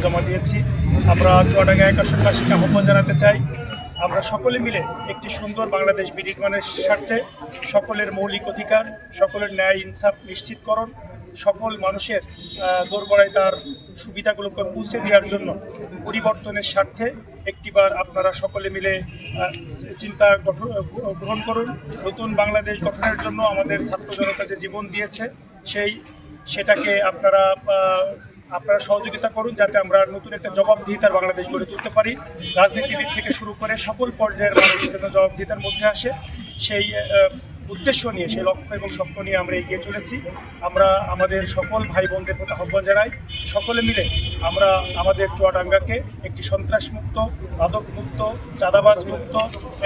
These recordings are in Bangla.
জমা দিয়েছি। আমরা চুয়াডাঙ্গা 1 আসনবাসীকে আহ্বান জানাতে চাই, আমরা সকলে মিলে একটি সুন্দর বাংলাদেশ বিনির্মাণের স্বার্থে সকলের মৌলিক অধিকার, সকলের ন্যায় ইনসাফ নিশ্চিতকরণ, সকল মানুষের দোরগোড়ায় তার সুবিধাগুলোকে পৌঁছে দেওয়ার জন্য পরিবর্তনের স্বার্থে একটিবার আপনারা সকলে মিলে চিন্তা গ্রহণ করুন। নতুন বাংলাদেশ গঠনের জন্য আমাদের ছাত্র জনতা যে জীবন দিয়েছে সেটাকে আপনারা সহযোগিতা করুন, যাতে আমরা নতুন একটা জবাবদিহিতার বাংলাদেশ গড়ে তুলতে পারি। রাজনীতিবিদ থেকে শুরু করে সকল পর্যায়ের মানুষ যেন জবাবদিহিতার মধ্যে আসে, সেই উদ্দেশ্য নিয়ে, সেই লক্ষ্য এবং স্বপ্ন নিয়ে আমরা এগিয়ে চলেছি। আমরা আমাদের সকল ভাই বোনদের প্রতি আহ্বান জানাই, সকলে মিলে আমরা আমাদের চুয়াডাঙ্গাকে একটি সন্ত্রাসমুক্ত, মাদকমুক্ত, চাঁদাবাজ মুক্ত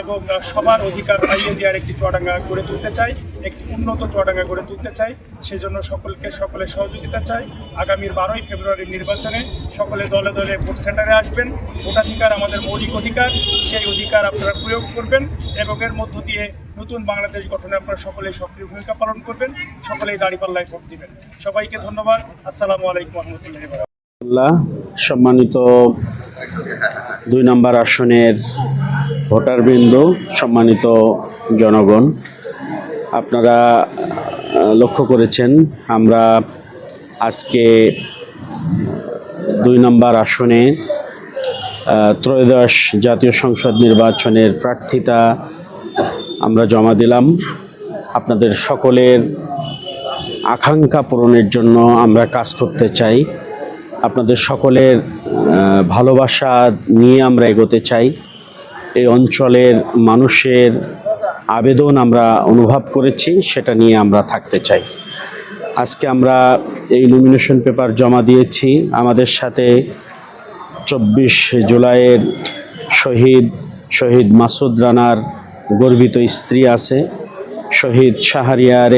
এবং সবার অধিকার পাইয়ে দেওয়ার একটি চুয়াডাঙ্গা গড়ে তুলতে চাই, একটি উন্নত চুয়াডাঙ্গা গড়ে তুলতে চাই। সেজন্য সকলের সহযোগিতা চাই। আগামীর 12ই ফেব্রুয়ারির নির্বাচনে সকলে দলে দলে ভোট সেন্টারে আসবেন। ভোটাধিকার আমাদের মৌলিক অধিকার, সেই অধিকার আপনারা প্রয়োগ করবেন এবং এর মধ্য দিয়ে নতুন বাংলাদেশ গঠনে আপনারা সকলেই সক্রিয় ভূমিকা পালন করবেন, সকলেই দাঁড়িপাল্লায় ভোট দিবেন। সবাইকে ধন্যবাদ। আসসালামু আলাইকুম ওয়া রাহমাতুল্লাহি। সম্মানিত 2 নম্বর আসনের ভোটারবৃন্দ, সম্মানিত জনগণ, আপনারা লক্ষ্য করেছেন আমরা আজকে 2 নম্বর আসনে ত্রয়োদশ জাতীয় সংসদ নির্বাচনের প্রার্থিতা আমরা জমা দিলাম। আপনাদের সকলের আকাঙ্ক্ষা পূরণের জন্য আমরা কাজ করতে চাই। আপনাদের সকলের ভালোবাসা নিয়ে আমরা এগোতে চাই। এই অঞ্চলের মানুষের আবেদন আমরা অনুভব করেছি, সেটা নিয়ে আমরা থাকতে চাই। আজকে আমরা এই নমিনেশন পেপার জমা দিয়েছি। আমাদের সাথে 24 জুলাইয়ের শহীদ মাসুদ রানার গর্বিত স্ত্রী আছে, শহীদ শাহরিয়ার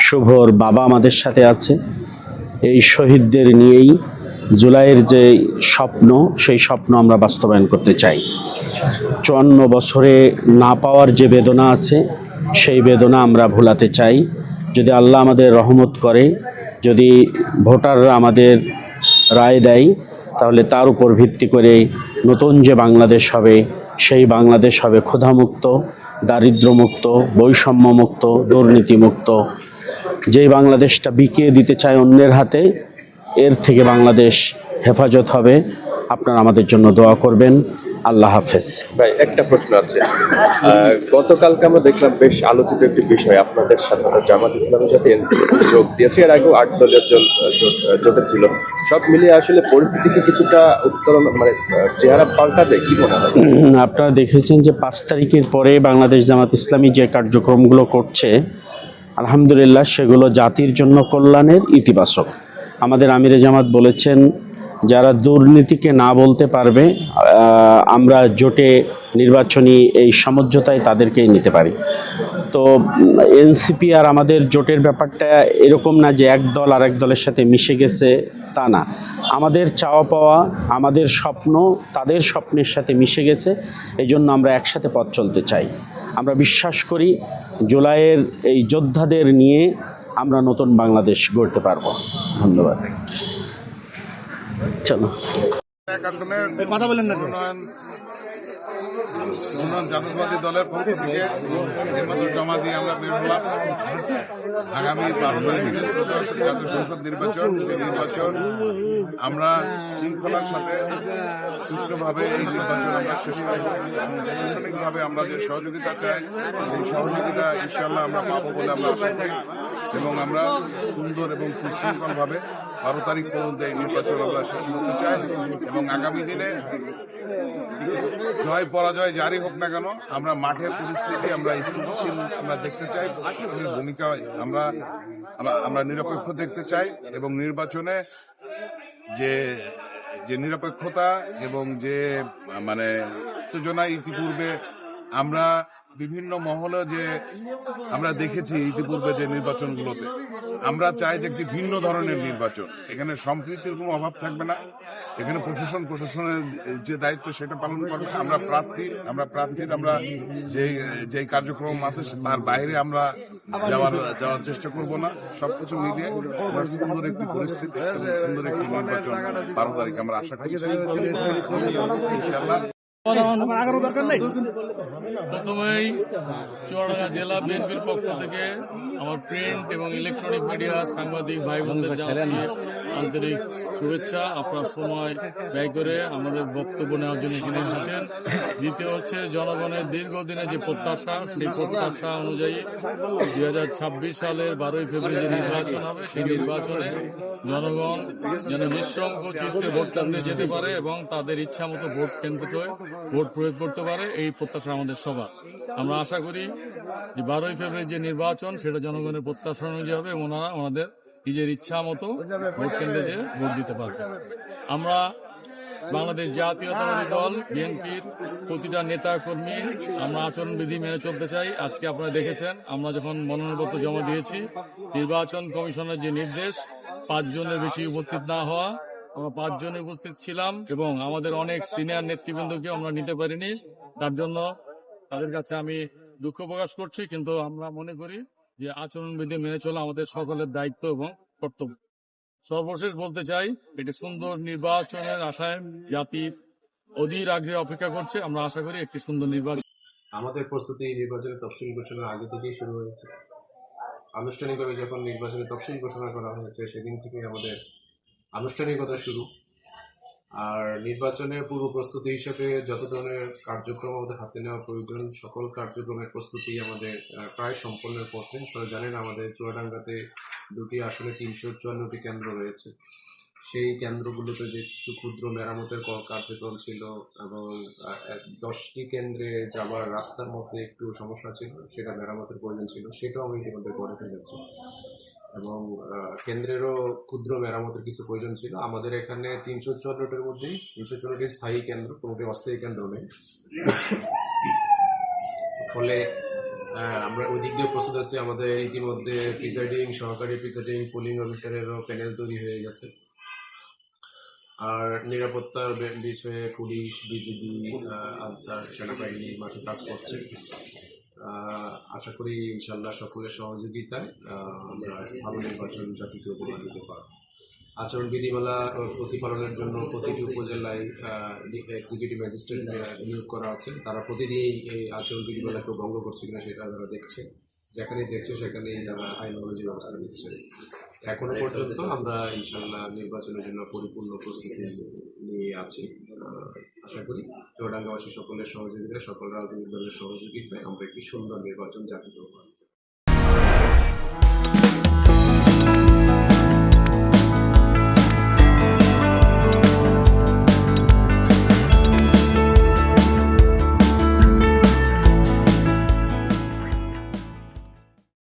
শুভর বাবা আমাদের সাথে আছে। এই শহীদদের নিয়েই জুলাইয়ের যে স্বপ্ন, সেই স্বপ্ন আমরা বাস্তবায়ন করতে চাই। 54 বছরে না পাওয়ার যে বেদনা আছে, সেই বেদনা আমরা ভোলাতে চাই। যদি আল্লাহ আমাদের রহমত করে, যদি ভোটাররা আমাদের রায় দেয়, তাহলে তার উপর ভিত্তি করে নতুন যে বাংলাদেশ হবে, সেই বাংলাদেশ হবে ক্ষুধামুক্ত, দারিদ্র্যমুক্ত, বৈষম্যমুক্ত, দুর্নীতিমুক্ত। যেই বাংলাদেশটা বিকিয়ে দিতে চায় অন্যের হাতে, এর থেকে বাংলাদেশ হেফাজত হবে। আপনারা আমাদের জন্য দোয়া করবেন। আল্লাহ হাফেজ। ভাই, একটা প্রশ্ন আছে। গতকালকে আমরা দেখলাম বেশ আলোচিত একটি বিষয়, আপনাদের সাথে জামাত ইসলামের সাথে এনসিপি যোগ দিয়েছে। এর আগেও 8 দলীয় জোটে ছিল। সব মিলিয়ে আসলে পরিস্থিতিকে কিছুটা উত্তরণ, মানে চেহারা পাল্টাবে, কি মনে হয়? আপনারা দেখেছেন যে 5 তারিখের পরে বাংলাদেশ জামাত ইসলামী যে কার্যক্রমগুলো করছে, আলহামদুলিল্লাহ সেগুলো জাতির জন্য কল্যাণের, ইতিবাচক। আমাদের আমিরে জামাত বলেছেন, যারা দুর্নীতিকে না বলতে পারবে, আমরা জোটে নির্বাচনী এই সমঝোতায় তাদেরকেই নিতে পারি। তো এনসিপি আর আমাদের জোটের ব্যাপারটা এরকম না যে এক দল আর এক দলের সাথে মিশে গেছে, তা না। আমাদের চাওয়া পাওয়া, আমাদের স্বপ্ন তাদের স্বপ্নের সাথে মিশে গেছে। এই জন্য আমরা একসাথে পথ চলতে চাই। আমরা বিশ্বাস করি জুলাইয়ের এই যোদ্ধাদের নিয়ে আমরা নতুন বাংলাদেশ গড়তে পারবো। ধন্যবাদ। চলো কথা বলেন না। উন্নয়ন জাতীয়তাবাদী দলের পক্ষ থেকে নির্বাচন জমা দিয়ে আমরা বের হলাম। আগামী 12 তারিখে ত্রয়োদশ জাতীয় সংসদ নির্বাচন, সেই নির্বাচন আমরা শৃঙ্খলার সাথে সুষ্ঠুভাবে এই নির্বাচন আমরা শেষ করব। প্রশাসনিকভাবে আমরা যে সহযোগিতা চাই, সেই সহযোগিতা ইনশাআল্লাহ আমরা পাবো বলে আমরা আশা করি এবং আমরা সুন্দর এবং সুশৃঙ্খলভাবে 12 তারিখ পর্যন্ত এই নির্বাচন আমরা শেষ করতে চাই এবং আগামী দিনে জয় পরাজয় জারি হোক না কেন, আমরা মাঠের পরিস্থিতি আমরা স্থিতিশীল আমরা দেখতে চাই। প্রশাসনের ভূমিকা আমরা নিরপেক্ষ দেখতে চাই এবং নির্বাচনে যে নিরপেক্ষতা এবং যে মানে উত্তেজনা ইতিপূর্বে আমরা বিভিন্ন মহলে যে আমরা দেখেছি ইতিপূর্বে যে নির্বাচনগুলোতে, আমরা চাই যে একটি ভিন্ন ধরনের নির্বাচন। এখানে সম্প্রীতির কোনো অভাব থাকবে না। এখানে প্রশাসনের যে দায়িত্ব সেটা পালন করবে। আমরা প্রার্থীর আমরা যে কার্যক্রম আছে তার বাইরে আমরা যাওয়ার চেষ্টা করব না। সবকিছু মিলিয়ে আমরা সুন্দর একটি পরিস্থিতি এবং সুন্দর একটি নির্বাচন 12 তারিখে আমরা আশা করছি ইনশাআল্লাহ। প্রথমেই চুয়াডাঙ্গা জেলা বিএনপির পক্ষ থেকে আমার প্রিন্ট এবং ইলেকট্রনিক মিডিয়া সাংবাদিক ভাই বোনদের জানাচ্ছি আন্তরিক শুভেচ্ছা। আপনার সময় ব্যয় করে আমাদের বক্তব্য নেওয়ার জন্য এখানে এসেছেন। দ্বিতীয় হচ্ছে জনগণের দীর্ঘদিনের যে প্রত্যাশা, সেই প্রত্যাশা অনুযায়ী 2026 সালের 12ই ফেব্রুয়ারি যে নির্বাচন হবে, সেই নির্বাচনে জনগণ যেন নিঃসংক চিত্রে ভোট কেন্দ্রে যেতে পারে এবং তাদের ইচ্ছা মতো ভোট কেন্দ্রে ভোট প্রয়োগ করতে পারে, এই প্রত্যাশা আমাদের সবার। আমরা আশা করি যে 12ই ফেব্রুয়ারি যে নির্বাচন সেটা জনগণের প্রত্যাশা অনুযায়ী হবে এবং ওনারা ওনাদের নিজের ইচ্ছা মতো ভোট কেন্দ্রে যেয়ে ভোট দিতে পারবে। আমরা বাংলাদেশ জাতীয়তাবাদী দল বিএনপির প্রতিটা নেতা কর্মী আমরা আচরণবিধি মেনে চলতে চাই। আজকে আপনারা দেখেছেন আমরা যখন মনোনয়নপত্র জমা দিয়েছি, নির্বাচন কমিশনের যে নির্দেশ 5 জনের বেশি উপস্থিত না হওয়া, আমরা 5 জনে উপস্থিত ছিলাম এবং আমাদের অনেক সিনিয়র নেতৃবৃন্দকে আমরা নিতে পারিনি। তার জন্য তাদের কাছে আমি দুঃখ প্রকাশ করছি, কিন্তু আমরা মনে করি যে আচরণবিধি মেনে চলা আমাদের সকলের দায়িত্ব এবং কর্তব্য। সর্বশেষ বলতে চাই, এটি সুন্দর নির্বাচনের আশায় জাতি অধীর আগ্রহে অপেক্ষা করছে। আমরা আশা করি একটি সুন্দর নির্বাচন। আমাদের প্রস্তুতি নির্বাচনের তফসিল ঘোষণার আগে থেকেই শুরু হয়েছে। আনুষ্ঠানিকভাবে যখন নির্বাচনের তফসিল ঘোষণা করা হয়েছে সেদিন থেকে আমাদের আনুষ্ঠানিকতা শুরু। আর নির্বাচনের পূর্ব প্রস্তুতি হিসেবে যত ধরনের কার্যক্রম আমাদের হাতে নেওয়া প্রয়োজন, সকল কার্যক্রমের প্রস্তুতি আমাদের প্রায় সম্পন্নের পথে। আপনারা জানেন আমাদের চুয়াডাঙ্গাতে 2টি আসনে 354টি কেন্দ্র রয়েছে। সেই কেন্দ্রগুলোতে যে কিছু ক্ষুদ্র মেরামতের কার্যক্রম ছিল এবং 10টি কেন্দ্রে যাবার রাস্তার মধ্যে একটু সমস্যা ছিল, সেটা মেরামতের প্রয়োজন ছিল, সেটাও আমি ইতিমধ্যে করে ফেলেছি। এবং কেন্দ্রেরও ক্ষুদ্র মেরামতের কিছু প্রয়োজন ছিল। আমাদের এখানে 354টির মধ্যে 354টি স্থায়ী কেন্দ্র, কোনোটি অস্থায়ী কেন্দ্র নেই। ফলে আমরা ওই দিক দিয়ে প্রস্তুত আছি। আমাদের ইতিমধ্যে সহকারী প্রিজাইডিং পোলিং অফিসারেরও প্যানেল তৈরি হয়ে গেছে। আর নিরাপত্তার বিষয়ে পুলিশ, বিজিবি, আনসার, সেনাবাহিনী মাঠে কাজ করছে। আশা করি ইনশাল্লাহ সকলের সহযোগিতায় আমরা ভালো নির্বাচন জাতিকে উপহার দিতে পারব। আচরণ বিধিমালা প্রতিপালনের জন্য প্রতিটি উপজেলায় এক্সিকিউটিভ ম্যাজিস্ট্রেট নিয়োগ করা আছে। তারা প্রতিদিন এই আচরণ বিধিমালা কেউ ভঙ্গ করছে কিনা সেটা তারা দেখছে। যেখানেই দেখছে সেখানেই তারা আইন অনুযায়ী ব্যবস্থা নিচ্ছে। এখনো পর্যন্ত আমরা ইনশাল্লাহ নির্বাচনের জন্য পরিপূর্ণ প্রস্তুতি নিয়ে আছি। আশা করি চুয়াডাঙ্গাবাসী সকলের সহযোগিতায়, সকল রাজনৈতিক দলের সহযোগিতায় আমরা একটি সুন্দর নির্বাচন জাতিকে উপহার